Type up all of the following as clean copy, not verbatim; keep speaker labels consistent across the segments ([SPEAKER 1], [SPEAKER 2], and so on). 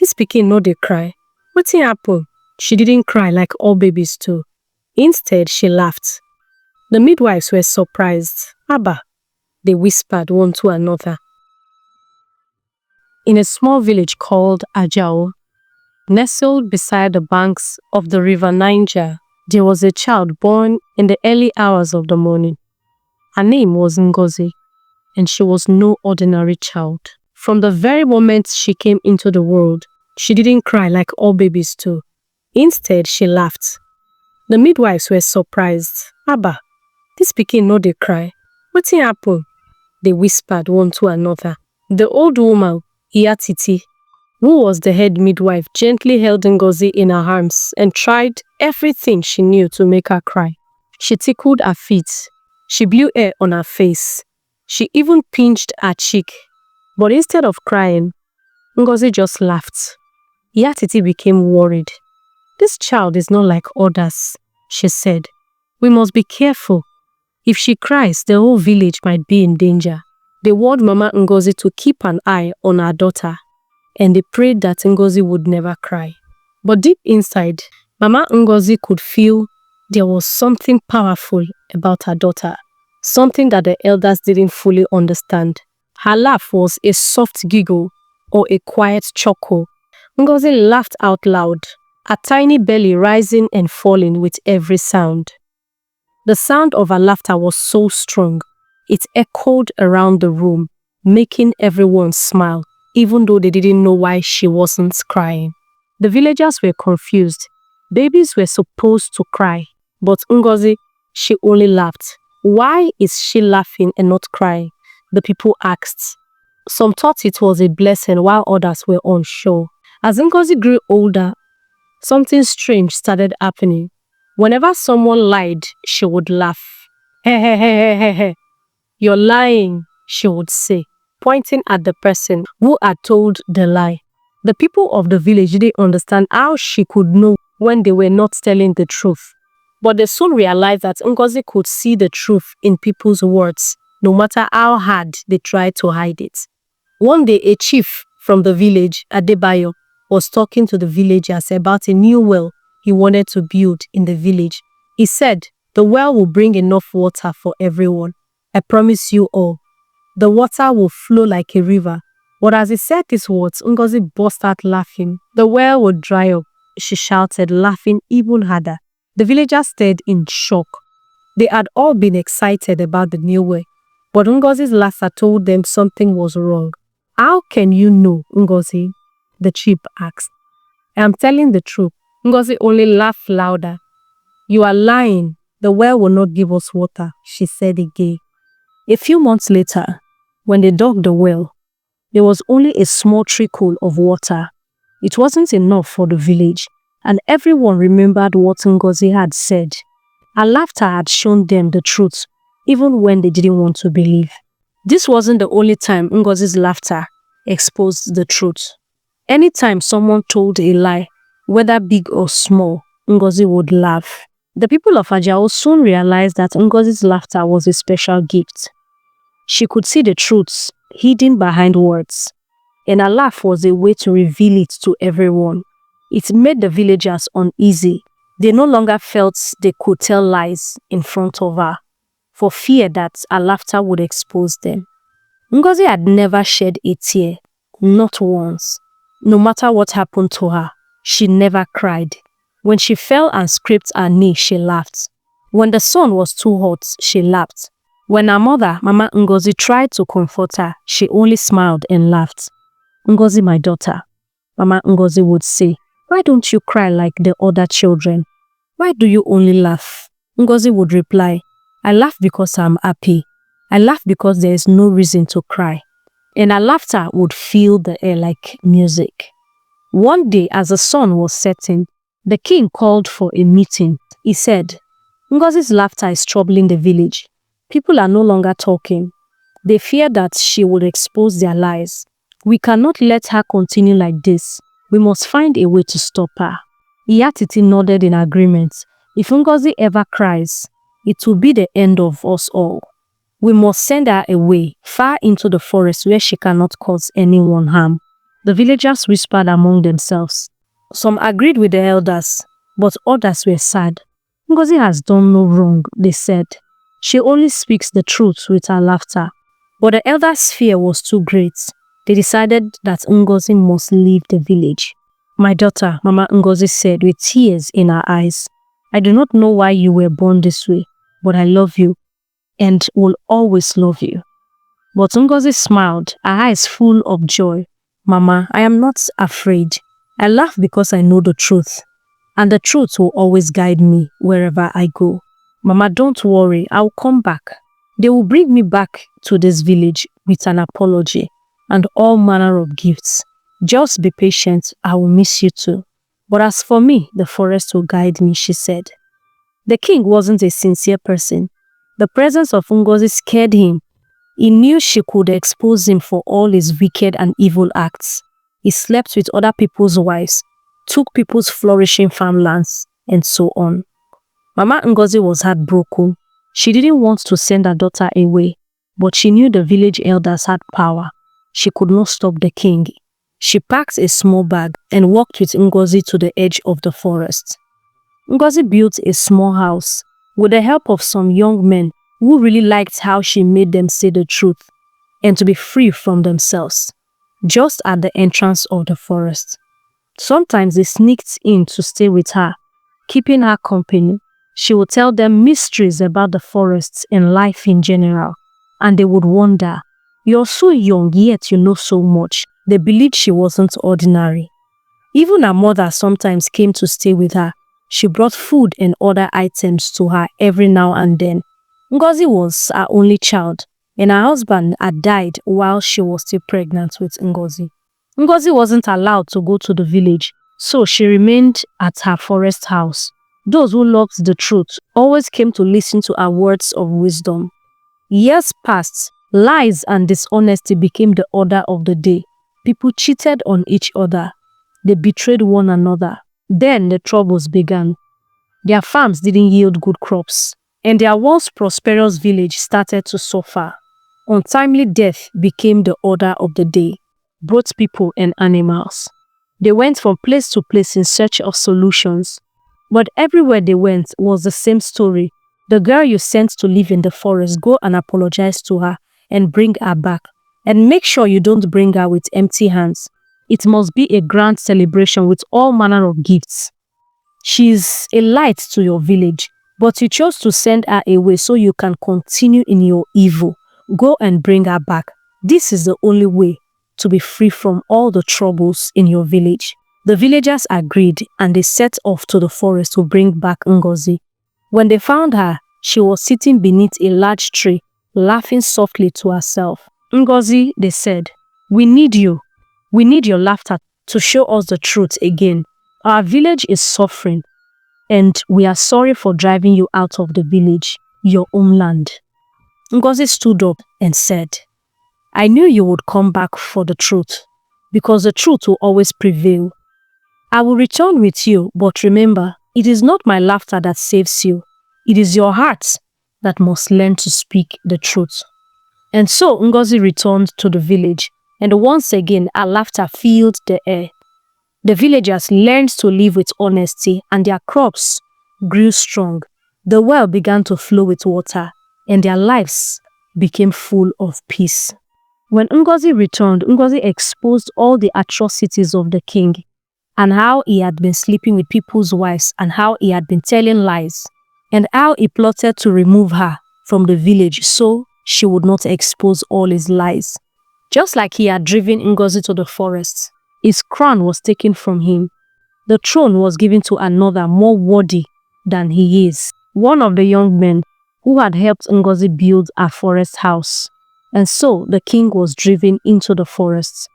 [SPEAKER 1] This pikin no dey cry. Wetin happen? She didn't cry like all babies do. Instead, she laughed. The midwives were surprised. Abba, they whispered one to another. In a small village called Ajao, nestled beside the banks of the river Niger, there was a child born in the early hours of the morning. Her name was Ngozi, and she was no ordinary child. From the very moment she came into the world, she didn't cry like all babies do. Instead, she laughed. The midwives were surprised. Abba, this pikin no dey cry. Wetin happen? They whispered one to another. The old woman, Iya Titi, who was the head midwife, gently held Ngozi in her arms and tried everything she knew to make her cry. She tickled her feet. She blew air on her face. She even pinched her cheek. But instead of crying, Ngozi just laughed. Iya Titi became worried. This child is not like others, she said. We must be careful. If she cries, the whole village might be in danger. They warned Mama Ngozi to keep an eye on her daughter, and they prayed that Ngozi would never cry. But deep inside, Mama Ngozi could feel there was something powerful about her daughter, something that the elders didn't fully understand. Her laugh was a soft giggle or a quiet chuckle. Ngozi laughed out loud, her tiny belly rising and falling with every sound. The sound of her laughter was so strong, it echoed around the room, making everyone smile, even though they didn't know why she wasn't crying. The villagers were confused. Babies were supposed to cry, but Ngozi, she only laughed. Why is she laughing and not crying? The people asked. Some thought it was a blessing while others were unsure. As Ngozi grew older, something strange started happening. Whenever someone lied, she would laugh. Hey, hey, hey, hey, hey, hey. You're lying, she would say, pointing at the person who had told the lie. The people of the village didn't understand how she could know when they were not telling the truth. But they soon realized that Ngozi could see the truth in people's words, no matter how hard they tried to hide it. One day, a chief from the village, Adebayo, was talking to the villagers about a new well he wanted to build in the village. He said, the well will bring enough water for everyone. I promise you all. The water will flow like a river. But as he said these words, Ngozi burst out laughing. The well would dry up, she shouted, laughing even harder. The villagers stared in shock. They had all been excited about the new well, but Ngozi's laughter told them something was wrong. How can you know, Ngozi? The chief asked. I am telling the truth. Ngozi only laughed louder. You are lying. The well will not give us water, she said again. A few months later, when they dug the well, there was only a small trickle of water. It wasn't enough for the village, and everyone remembered what Ngozi had said. Her laughter had shown them the truth, even when they didn't want to believe. This wasn't the only time Ngozi's laughter exposed the truth. Anytime someone told a lie, whether big or small, Ngozi would laugh. The people of Ajao soon realized that Ngozi's laughter was a special gift. She could see the truths hidden behind words, and her laugh was a way to reveal it to everyone. It made the villagers uneasy. They no longer felt they could tell lies in front of her, for fear that her laughter would expose them. Ngozi had never shed a tear, not once. No matter what happened to her, she never cried. When she fell and scraped her knee, she laughed. When the sun was too hot, she laughed. When her mother, Mama Ngozi, tried to comfort her, she only smiled and laughed. Ngozi, my daughter, Mama Ngozi would say, why don't you cry like the other children? Why do you only laugh? Ngozi would reply, I laugh because I'm happy. I laugh because there is no reason to cry. And her laughter would fill the air like music. One day, as the sun was setting, the king called for a meeting. He said, Ngozi's laughter is troubling the village. People are no longer talking. They fear that she will expose their lies. We cannot let her continue like this. We must find a way to stop her. Iya Titi nodded in agreement. If Ngozi ever cries, it will be the end of us all. We must send her away, far into the forest where she cannot cause anyone harm. The villagers whispered among themselves. Some agreed with the elders, but others were sad. Ngozi has done no wrong, they said. She only speaks the truth with her laughter. But the elders' fear was too great. They decided that Ngozi must leave the village. My daughter, Mama Ngozi said with tears in her eyes, I do not know why you were born this way, but I love you and will always love you. But Ngozi smiled, her eyes full of joy. Mama, I am not afraid. I laugh because I know the truth, and the truth will always guide me wherever I go. Mama, don't worry, I'll come back. They will bring me back to this village with an apology and all manner of gifts. Just be patient, I will miss you too. But as for me, the forest will guide me, she said. The king wasn't a sincere person. The presence of Ngozi scared him. He knew she could expose him for all his wicked and evil acts. He slept with other people's wives, took people's flourishing farmlands, and so on. Mama Ngozi was heartbroken. She didn't want to send her daughter away, but she knew the village elders had power. She could not stop the king. She packed a small bag and walked with Ngozi to the edge of the forest. Ngozi built a small house with the help of some young men who really liked how she made them say the truth and to be free from themselves, just at the entrance of the forest. Sometimes they sneaked in to stay with her, keeping her company. She would tell them mysteries about the forests and life in general, and they would wonder, you're so young yet you know so much. They believed she wasn't ordinary. Even her mother sometimes came to stay with her. She brought food and other items to her every now and then. Ngozi was her only child, and her husband had died while she was still pregnant with Ngozi. Ngozi wasn't allowed to go to the village, so she remained at her forest house. Those who loved the truth always came to listen to her words of wisdom. Years passed, lies and dishonesty became the order of the day. People cheated on each other. They betrayed one another. Then the troubles began. Their farms didn't yield good crops, and their once prosperous village started to suffer. Untimely death became the order of the day, both people and animals. They went from place to place in search of solutions, but everywhere they went was the same story. The girl you sent to live in the forest, go and apologize to her and bring her back. And make sure you don't bring her with empty hands. It must be a grand celebration with all manner of gifts. She's a light to your village, but you chose to send her away so you can continue in your evil. Go and bring her back. This is the only way to be free from all the troubles in your village. The villagers agreed and they set off to the forest to bring back Ngozi. When they found her, she was sitting beneath a large tree, laughing softly to herself. Ngozi, they said, we need you. We need your laughter to show us the truth again. Our village is suffering, and we are sorry for driving you out of the village, your homeland. Ngozi stood up and said, I knew you would come back for the truth, because the truth will always prevail. I will return with you, but remember, it is not my laughter that saves you. It is your heart that must learn to speak the truth. And so Ngozi returned to the village, and once again her laughter filled the air. The villagers learned to live with honesty, and their crops grew strong. The well began to flow with water, and their lives became full of peace. When Ngozi returned, Ngozi exposed all the atrocities of the king, and how he had been sleeping with people's wives, and how he had been telling lies, and how he plotted to remove her from the village so she would not expose all his lies. Just like he had driven Ngozi to the forest, his crown was taken from him. The throne was given to another more worthy than he is, one of the young men who had helped Ngozi build a forest house. And so the king was driven into the forest.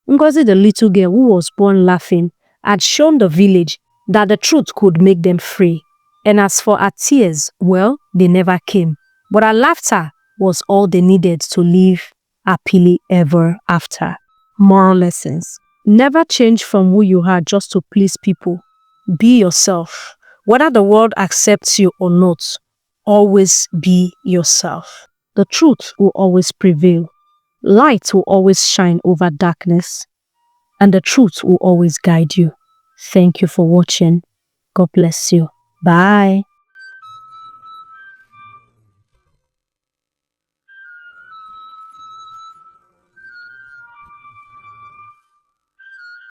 [SPEAKER 1] Ngozi, the little girl who was born laughing, had shown the village that the truth could make them free. And as for her tears, well, they never came. But her laughter was all they needed to live happily ever after. Moral lessons. Never change from who you are just to please people. Be yourself. Whether the world accepts you or not, always be yourself. The truth will always prevail. Light will always shine over darkness.
[SPEAKER 2] and the truth will always guide you. Thank you for watching. God bless you. Bye.